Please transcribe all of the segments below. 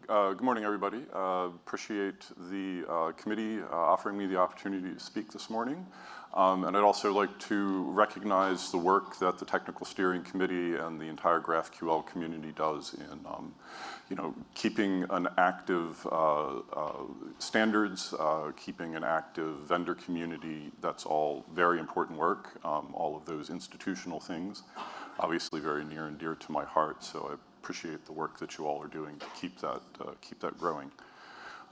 Good morning, everybody. Appreciate the committee offering me the opportunity to speak this morning. And I'd also like to recognize the work that the Technical Steering Committee and the entire GraphQL community does in keeping an active standards, keeping an active vendor community. That's all very important work, all of those institutional things. Obviously very near and dear to my heart, so I appreciate the work that you all are doing to keep that growing.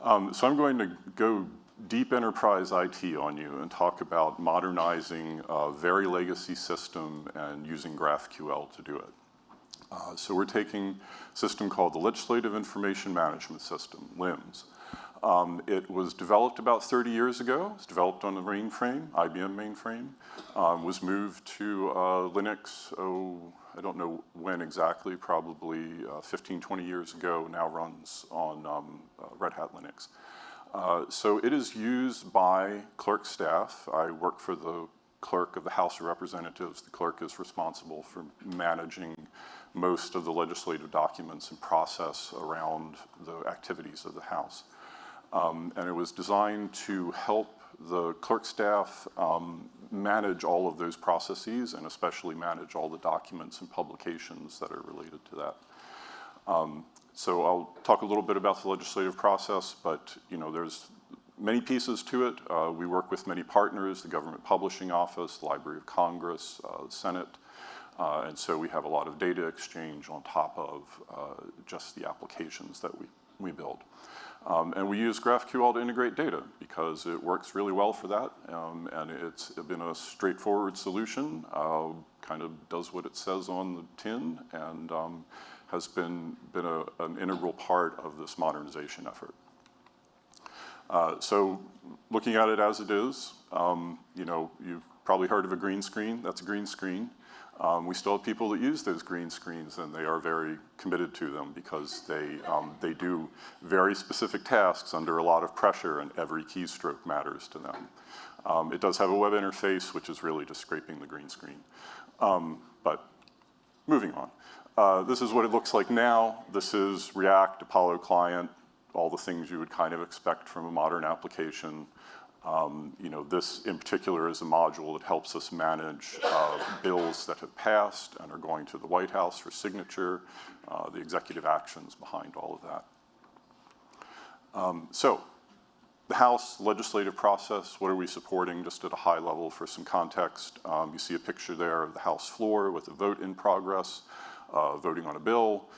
So I'm going to go deep enterprise IT on you and talk about modernizing a very legacy system and using GraphQL to do it. So we're taking a system called the Legislative Information Management System, LIMS. It was developed about 30 years ago. It was developed on the mainframe, IBM mainframe. Was moved to Linux, I don't know when exactly, probably 15, 20 years ago, now runs on Red Hat Linux. So it is used by Clerk staff. I work for the Clerk of the House of Representatives. The Clerk is responsible for managing most of the legislative documents and process around the activities of the House. And it was designed to help the Clerk staff manage all of those processes and especially manage all the documents and publications that are related to that. So I'll talk a little bit about the legislative process, but there's many pieces to it. We work with many partners, the Government Publishing Office, the Library of Congress, the Senate, and so we have a lot of data exchange on top of just the applications that we build. And we use GraphQL to integrate data because it works really well for that, and it's been a straightforward solution, kind of does what it says on the tin, and has been an integral part of this modernization effort. So looking at it as it is, you've probably heard of a green screen. That's a green screen. We still have people that use those green screens, and they are very committed to them because they do very specific tasks under a lot of pressure, and every keystroke matters to them. It does have a web interface, which is really just scraping the green screen. But moving on. This is what it looks like now. This is React, Apollo client, all the things you would kind of expect from a modern application. This in particular is a module that helps us manage bills that have passed and are going to the White House for signature, the executive actions behind all of that. So the House legislative process, what are we supporting just at a high level for some context? You see a picture there of the House floor with a vote in progress, voting on a bill.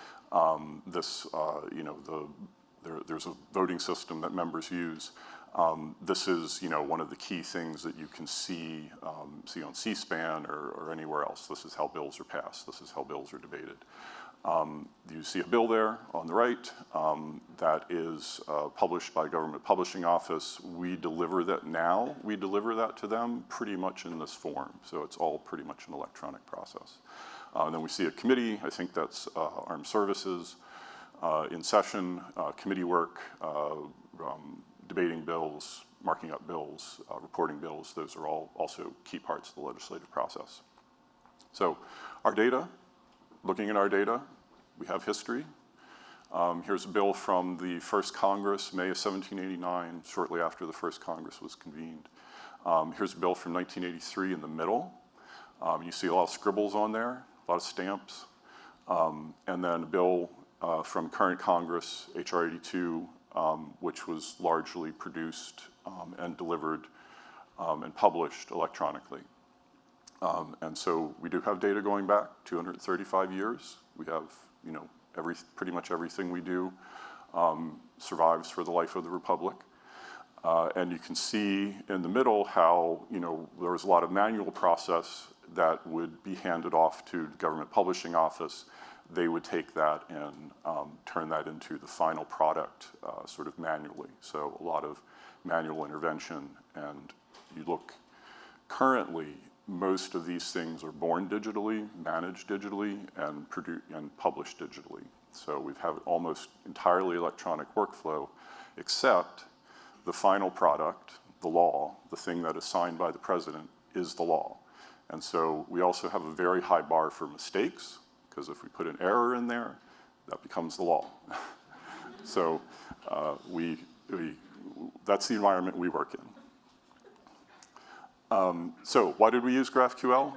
There's a voting system that members use. This is, one of the key things that you can see on C-SPAN or anywhere else. This is how bills are passed. This is how bills are debated. You see a bill there on the right that is published by Government Publishing Office. We deliver that now. We deliver that to them pretty much in this form. So it's all pretty much an electronic process. And then we see a committee. I think that's Armed Services in session, committee work, debating bills, marking up bills, reporting bills. Those are all also key parts of the legislative process. So our data, looking at our data, we have history. Here's a bill from the first Congress, May of 1789, shortly after the first Congress was convened. Here's a bill from 1983 in the middle. You see a lot of scribbles on there, a lot of stamps. And then a bill from current Congress, H.R. 82, which was largely produced and delivered and published electronically. And so we do have data going back 235 years. We have, pretty much everything we do survives for the life of the Republic. And you can see in the middle how, there was a lot of manual process that would be handed off to the Government Publishing Office. They would take that and turn that into the final product sort of manually. So a lot of manual intervention. And you look currently, most of these things are born digitally, managed digitally, and published digitally. So we have almost entirely electronic workflow, except the final product, the law, the thing that is signed by the president, is the law. And so we also have a very high bar for mistakes, because if we put an error in there, that becomes the law. So that's the environment we work in. So why did we use GraphQL?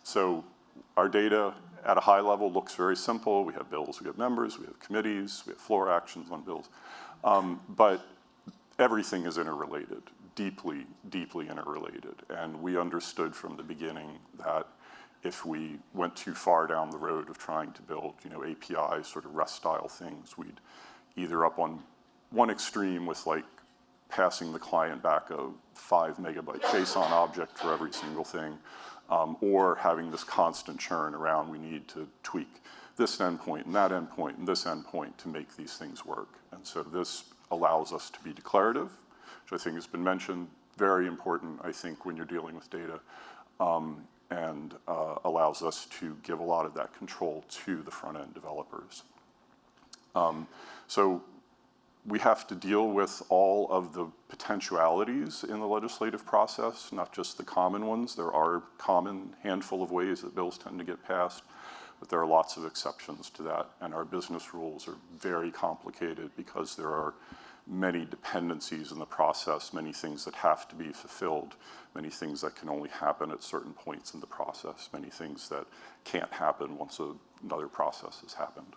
So our data at a high level looks very simple. We have bills, we have members, we have committees, we have floor actions on bills. But everything is interrelated, deeply, deeply interrelated. And we understood from the beginning that if we went too far down the road of trying to build, API sort of REST style things, we'd either up on one extreme with like passing the client back a 5 megabyte JSON object for every single thing, or having this constant churn around, we need to tweak this endpoint and that endpoint and this endpoint to make these things work. And so this allows us to be declarative, which I think has been mentioned, very important, I think, when you're dealing with data, and allows us to give a lot of that control to the front-end developers. So we have to deal with all of the potentialities in the legislative process, not just the common ones. There are common handful of ways that bills tend to get passed, but there are lots of exceptions to that. And our business rules are very complicated because there are many dependencies in the process, many things that have to be fulfilled, many things that can only happen at certain points in the process, many things that can't happen once another process has happened.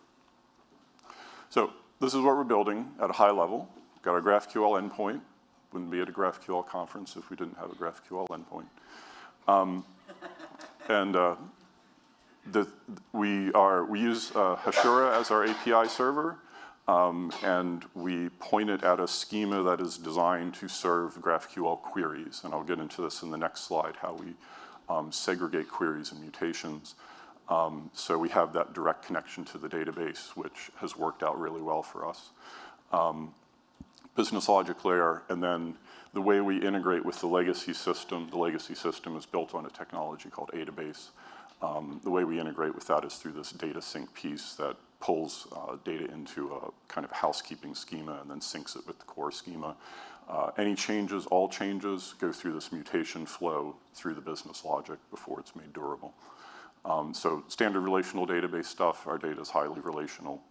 So this is what we're building at a high level. We've got our GraphQL endpoint. Wouldn't be at a GraphQL conference if we didn't have a GraphQL endpoint. We use Hashura as our API server, and we point it at a schema that is designed to serve GraphQL queries. And I'll get into this in the next slide, how we segregate queries and mutations. So we have that direct connection to the database, which has worked out really well for us. Business logic layer, and then the way we integrate with the legacy system is built on a technology called Database. The way we integrate with that is through this data sync piece that pulls data into a kind of housekeeping schema and then syncs it with the core schema. Any changes, all changes, go through this mutation flow through the business logic before it's made durable. So standard relational database stuff, our data is highly relational.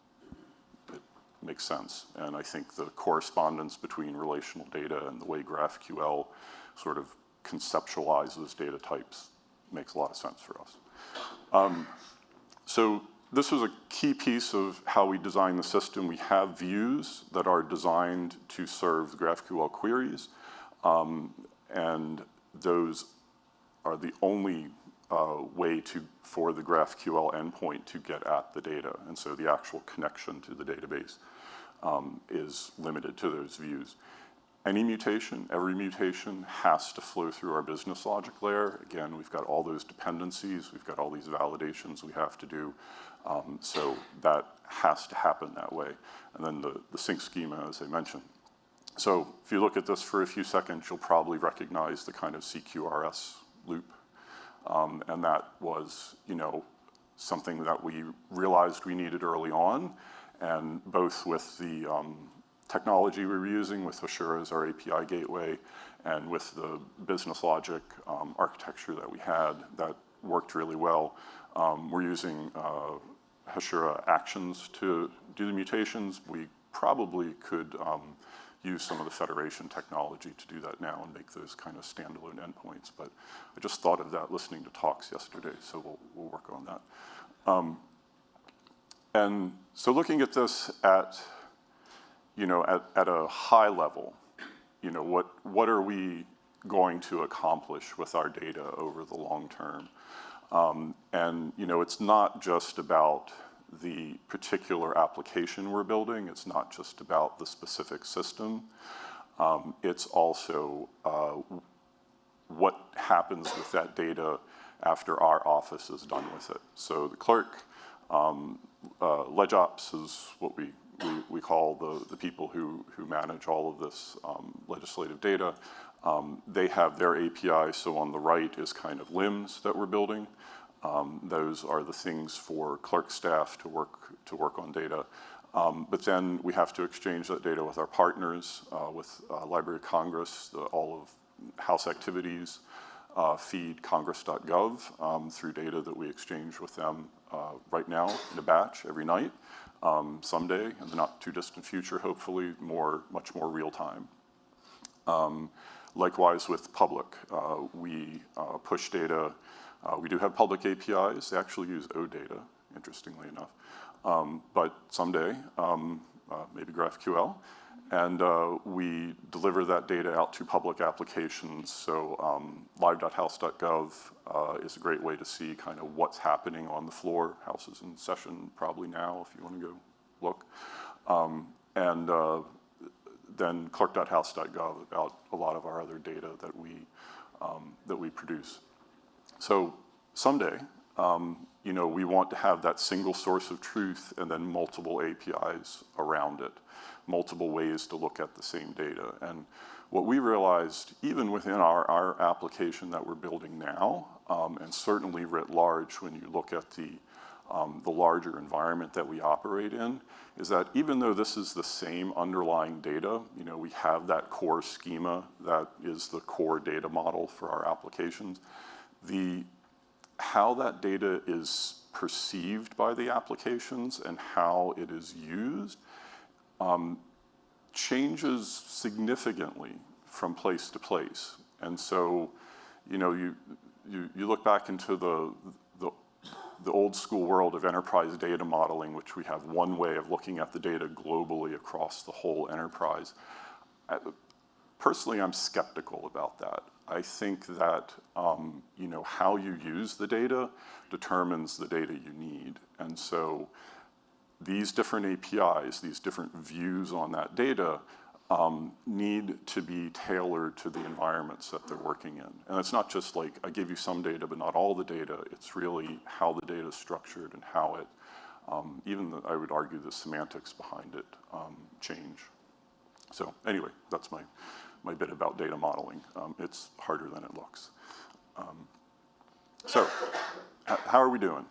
It makes sense. And I think the correspondence between relational data and the way GraphQL sort of conceptualizes data types makes a lot of sense for us. So this was a key piece of how we design the system. We have views that are designed to serve GraphQL queries, and those are the only way for the GraphQL endpoint to get at the data. And so the actual connection to the database is limited to those views. Any mutation, every mutation has to flow through our business logic layer. Again, we've got all those dependencies, we've got all these validations we have to do. So that has to happen that way. And then the sync schema, as I mentioned. So if you look at this for a few seconds, you'll probably recognize the kind of CQRS loop. And that was, something that we realized we needed early on, and both with the technology we were using with Hashura as our API gateway, and with the business logic architecture that we had, that worked really well. We're using Hashura actions to do the mutations. We probably could use some of the federation technology to do that now and make those kind of standalone endpoints. But I just thought of that listening to talks yesterday, so we'll work on that. And so looking at this at a high level, what are we going to accomplish with our data over the long term? And it's not just about the particular application we're building. It's not just about the specific system. It's also what happens with that data after our office is done with it. So the Clerk, LegOps is what we call the people who manage all of this legislative data. They have their API, so on the right is kind of limbs that we're building. Those are the things for Clerk staff to work on data. But then we have to exchange that data with our partners, with Library of Congress, all of House activities, feed congress.gov through data that we exchange with them right now in a batch every night. someday, in the not too distant future, hopefully, much more real time. Likewise with public, we push data. We do have public APIs. They actually use OData, interestingly enough. But someday, maybe GraphQL, and we deliver that data out to public applications. So live.house.gov is a great way to see kind of what's happening on the floor. House is in session probably now if you want to go look. Then clerk.house.gov about a lot of our other data that we produce. So someday, we want to have that single source of truth and then multiple APIs around it, multiple ways to look at the same data. And what we realized, even within our application that we're building now, and certainly writ large when you look at the larger environment that we operate in, is that even though this is the same underlying data, we have that core schema that is the core data model for our applications, how that data is perceived by the applications and how it is used changes significantly from place to place. And so, you look back into the old school world of enterprise data modeling, which we have one way of looking at the data globally across the whole enterprise. Personally, I'm skeptical about that. I think that how you use the data determines the data you need. And so these different APIs, these different views on that data need to be tailored to the environments that they're working in. And it's not just like, I give you some data, but not all the data. It's really how the data is structured and how it, I would argue the semantics behind it change. So anyway, that's my bit about data modeling. It's harder than it looks. So how are we doing?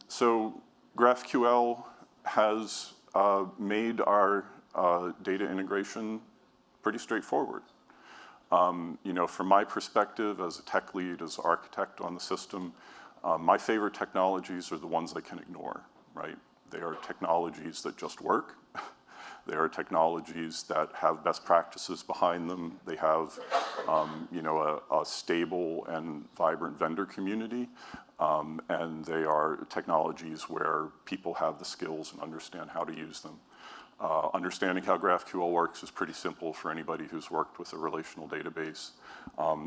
So GraphQL has made our data integration pretty straightforward. From my perspective as a tech lead, as architect on the system, my favorite technologies are the ones I can ignore, right? They are technologies that just work. They are technologies that have best practices behind them. They have, a stable and vibrant vendor community. And they are technologies where people have the skills and understand how to use them. Understanding how GraphQL works is pretty simple for anybody who's worked with a relational database.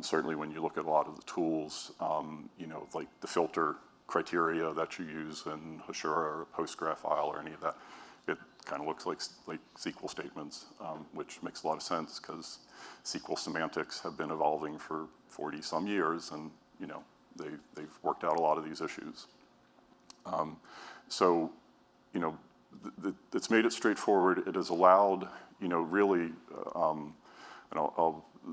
Certainly when you look at a lot of the tools, like the filter criteria that you use in Hasura or PostgreFile or any of that, it kind of looks like SQL statements, which makes a lot of sense because SQL semantics have been evolving for 40 some years, and they've worked out a lot of these issues. It's made it straightforward. It has allowed, really,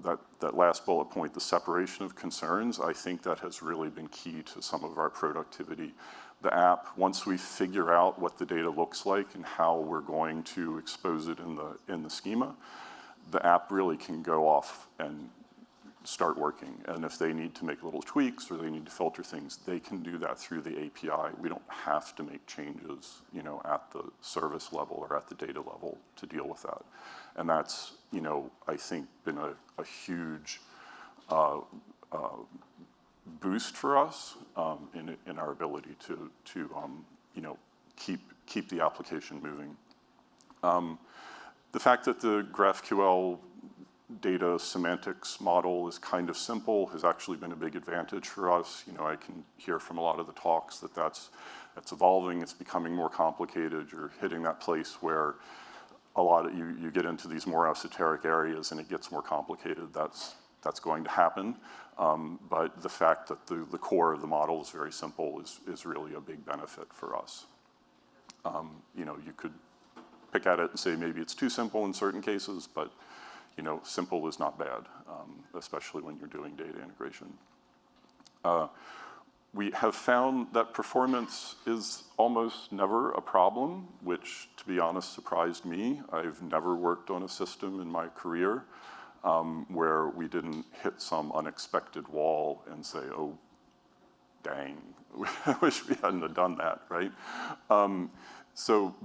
that last bullet point, the separation of concerns, I think that has really been key to some of our productivity. The app, once we figure out what the data looks like and how we're going to expose it in the schema, the app really can go off and start working. And if they need to make little tweaks or they need to filter things, they can do that through the API. We don't have to make changes, at the service level or at the data level to deal with that. And that's, I think been a huge boost for us in our ability to keep the application moving. The fact that the GraphQL data semantics model is kind of simple has actually been a big advantage for us. I can hear from a lot of the talks that that's evolving, it's becoming more complicated. You're hitting that place where you get into these more esoteric areas and it gets more complicated. That's going to happen. But the fact that the core of the model is very simple is really a big benefit for us. You could pick at it and say maybe it's too simple in certain cases, but simple is not bad, especially when you're doing data integration. We have found that performance is almost never a problem, which, to be honest, surprised me. I've never worked on a system in my career where we didn't hit some unexpected wall and say, oh, dang, I wish we hadn't have done that, right?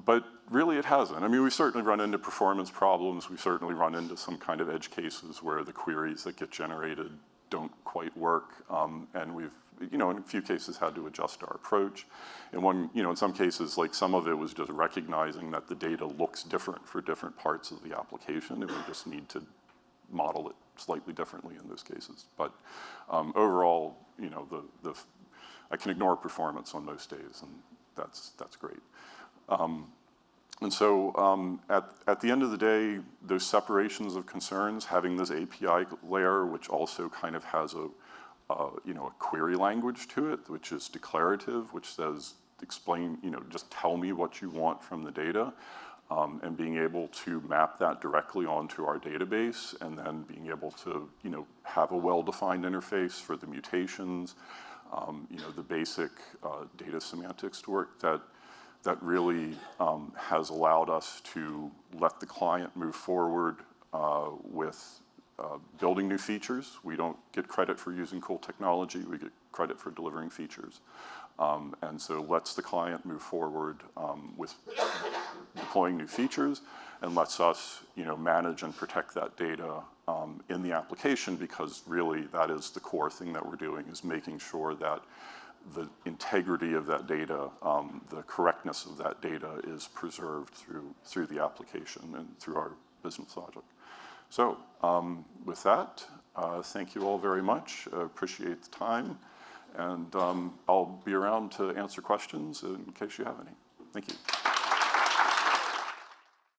But really it hasn't. I mean, we've certainly run into performance problems. We've certainly run into some kind of edge cases where the queries that get generated don't quite work. And we've, in a few cases had to adjust our approach. In some cases, like some of it was just recognizing that the data looks different for different parts of the application, and we just need to model it slightly differently in those cases. But overall, I can ignore performance on most days, and that's great. At the end of the day, those separations of concerns, having this API layer, which also kind of has a query language to it, which is declarative, which says, just tell me what you want from the data, and being able to map that directly onto our database, and then being able to, have a well-defined interface for the mutations, the basic data semantics to work, that really has allowed us to let the client move forward with building new features. We don't get credit for using cool technology, we get credit for delivering features. And so lets the client move forward with deploying new features, and lets us manage and protect that data in the application, because really that is the core thing that we're doing, is making sure that the integrity of that data, the correctness of that data is preserved through the application and through our business logic. So with that, thank you all very much. Appreciate the time. And I'll be around to answer questions in case you have any. Thank you.